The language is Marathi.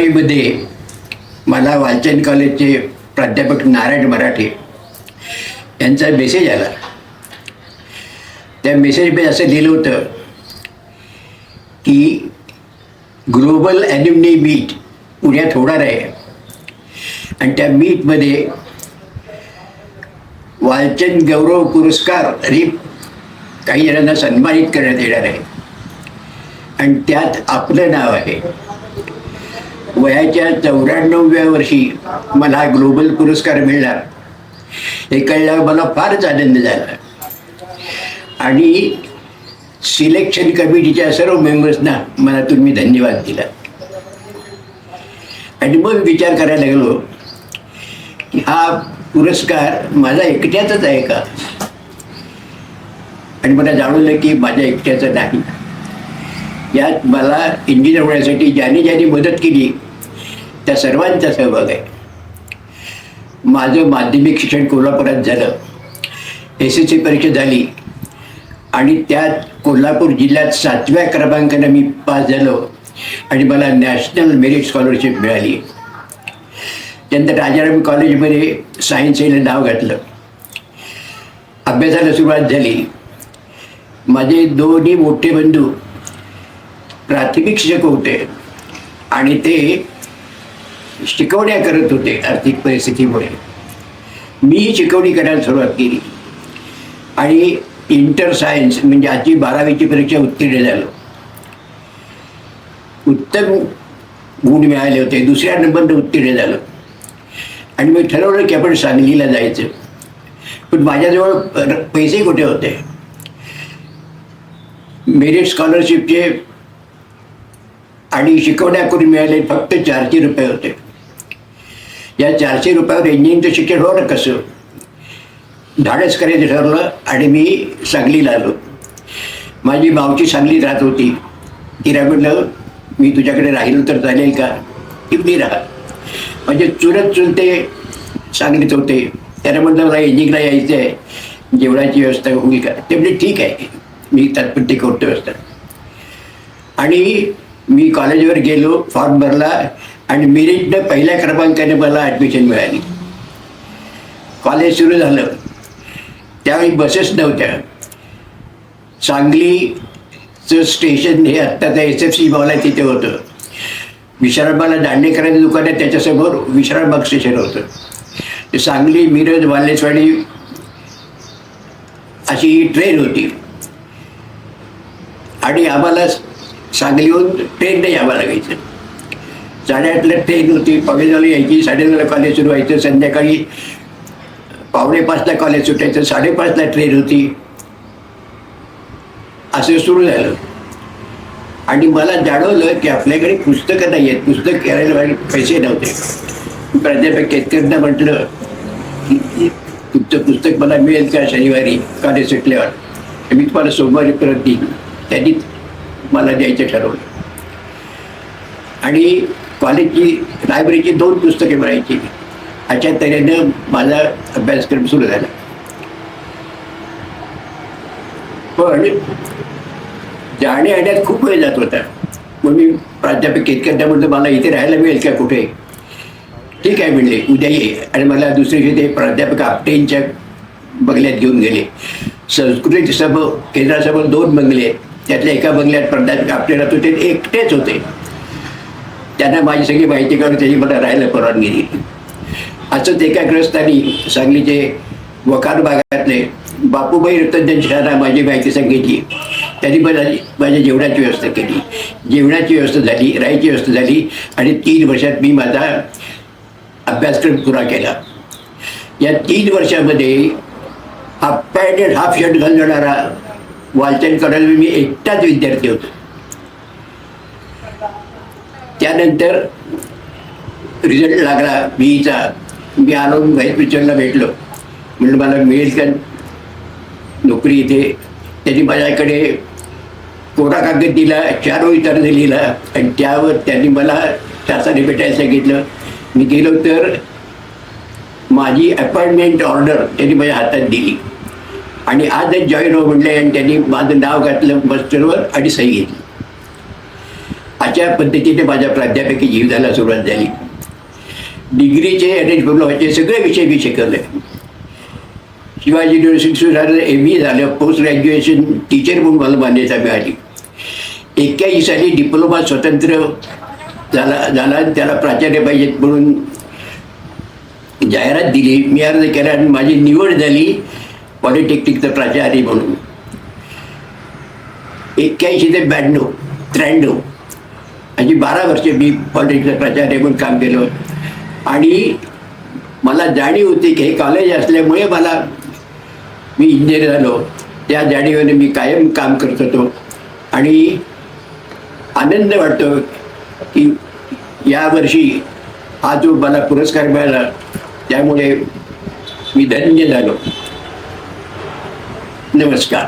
मुंबईमध्ये मला वालचंद कॉलेजचे प्राध्यापक नारायण मराठे यांचा मेसेज आला. त्या मेसेजमध्ये असं लिहिलं होतं की ग्लोबल ॲल्युमिनी मीट पुण्यात होणार आहे आणि त्या मीटमध्ये वालचंद गौरव पुरस्कार आणि काही जणांना सन्मानित करण्यात येणार आहे आणि त्यात आपलं नाव आहे. वयाच्या 94व्या वर्षी मला हा ग्लोबल पुरस्कार मिळणार हे कळल्यावर मला फारच आनंद झाला आणि सिलेक्शन कमिटीच्या सर्व मेंबर्सना मनातून मी धन्यवाद दिला. आणि मग विचार करायला लागलो की हा पुरस्कार माझा एकट्याचाच आहे का, आणि मला जाणवलं की माझ्या एकट्याचं नाही. यात मला इंजिनियर होण्यासाठी ज्यांनी ज्यांनी मदत केली त्या सर्वांचा सहभाग आहे. माझं माध्यमिक शिक्षण कोल्हापुरात झालं, SSC परीक्षा झाली आणि त्यात कोल्हापूर जिल्ह्यात 7व्या क्रमांकाने मी पास झालो आणि मला नॅशनल मेरिट स्कॉलरशिप मिळाली. त्यानंतर राजाराम कॉलेजमध्ये सायन्स यायला नाव घातलं. अभ्यासाला सुरुवात झाली. माझे दोन्ही मोठे बंधू प्राथमिक शिक्षक होते आणि ते शिकवण्या करत होते. आर्थिक परिस्थितीमुळे मी शिकवणी करायला सुरुवात केली आणि इंटर सायन्स म्हणजे आजची 12वीची परीक्षा उत्तीर्ण झालो. उत्तम गुण मिळाले होते. दुसऱ्या नंबरनं उत्तीर्ण झालं आणि मी ठरवलं की आपण सांगलीला जायचं. पण माझ्याजवळ पैसे कुठे होते. मेरिट स्कॉलरशिपचे आणि शिकवण्या करून मिळाले फक्त 400 रुपये होते. या 400 रुपयावर इंजिनिअरिंगचं शिक्षण होणं कसं, धाडस करायचं ठरवलं आणि मी सांगलीला आलो. माझी मावशी सांगलीत राहत होती. तिला म्हटलं मी तुझ्याकडे राहिलो तर चालेल का, की मी राहा. म्हणजे चुलत चुलते सांगलीत होते. त्याने म्हटलं मला इंजिनिअरिंगला यायचं आहे, जेवणाची व्यवस्था होईल का. ते म्हणजे ठीक आहे, मी तात्पुरती करतो व्यवस्था. आणि मी कॉलेजवर गेलो, फॉर्म भरला आणि मेरिटनं पहिल्या क्रमांकाने मला ॲडमिशन मिळाली. कॉलेज सुरू झालं. त्यावेळी बसेस नव्हत्या. सांगलीचं स्टेशन हे आत्ताचं SFC मॉल आहे तिथे होतं. विश्रामबागला दांडेकरांचं दुकान आहे त्याच्यासमोर विश्रामबाग स्टेशन होतं. ते सांगली, मिरज, वाल्हेवाडी अशी ट्रेन होती आणि आम्हाला सांगलीहून ट्रेनने यावं लागायचं. 8:30ला ट्रेन होती. 9:15ला यायची, 9:30ला कॉलेज सुरू व्हायचं. संध्याकाळी 4:45ला कॉलेज सुटायचं, 5:30ला ट्रेन होती. असं सुरू झालं आणि मला जाणवलं की आपल्याकडे पुस्तकं नाही आहेत. पुस्तक करायला पैसे नव्हते. प्राध्यापक केतकरना म्हटलं की तुमचं पुस्तक मला मिळेल का शनिवारी कॉलेज सुटल्यावर, मी तुम्हाला सोमवारी परत देईन. त्यांनी मला द्यायचं ठरवलं आणि कॉलेजची लायब्ररीची 2 पुस्तके मिळायची. अशा तऱ्हेनं माझा अभ्यासक्रम सुरू झाला. पण जाण्या येण्यात खूप वेळ जात होता. मग मी प्राध्यापक केतकरना म्हटलं मला इथे राहायला मिळेल का कुठे. ठीक आहे म्हणले, उद्या ये. आणि मला दुसऱ्या दिवशी ते प्राध्यापक आपटेंच्या बंगल्यात घेऊन गेले. संस्कृती केंद्रासमोर 2 बंगले आहेत. त्यातल्या एका बंगल्यात प्राध्यापक आपटे राहत होते. एकटेच होते. त्यांना माझी सगळी माहिती काढून त्याची मला राहायला परवानगी दिली. असंच एका ग्रस्तांनी सांगलीचे वखार भागातले बापूबाई रतनचंद माझी माहिती सांगितली. त्यांनी मला माझ्या जेवणाची व्यवस्था केली. जेवणाची व्यवस्था झाली, राहायची व्यवस्था झाली आणि 3 वर्षात मी माझा अभ्यासक्रम पुरा केला. या 3 वर्षामध्ये हाफ पॅन्ट आणि हाफ शर्ट घालणारा वालचंद कॉलेज मी एकटाच विद्यार्थी होतो. त्यानंतर रिझल्ट लागला BEचा. मी आलो, व्हाईस प्रिन्सिपलला भेटलो. म्हणलं मला मिळेल का नोकरी इथे. त्यांनी माझ्याकडे कोरा कागद दिला, 4 ओळीत अर्ज लिहिला आणि त्यावर त्यांनी मला शासनाने भेटायला सांगितलं. मी गेलो तर माझी अपॉइंटमेंट ऑर्डर त्यांनी माझ्या हातात दिली आणि आजच जॉईन हो म्हणले आणि त्यांनी माझं नाव घातलं मस्टरवर आणि सही घेतली. अशा पद्धतीने माझ्या प्राध्यापकी जीवनाला सुरुवात झाली. डिग्रीचे अरेंज सगळे विषय मी शिकवले. शिवाजी युनिव्हर्सिटी झालं, ME झालं, पोस्ट ग्रॅज्युएशन टीचर म्हणून मला मान्यता मिळाली. 81 साली डिप्लोमा स्वतंत्र झाला त्याला प्राचार्य पाहिजेत म्हणून जाहिरात दिली. मी अर्ज केला आणि माझी निवड झाली पॉलिटेक्निकचं प्राचार्य म्हणून. 81 ते 92, 93 अशी 12 वर्षे मी पॉलिटेक्निकचं प्राचार्य म्हणून काम केलं. आणि मला जाणीव होती की हे कॉलेज असल्यामुळे मी इंजिनियर झालो. त्या जाणीवेने मी कायम काम करत होतो आणि आनंद वाटतो की यावर्षी हा जो मला पुरस्कार मिळाला त्यामुळे मी धन्य झालो. नमस्कार.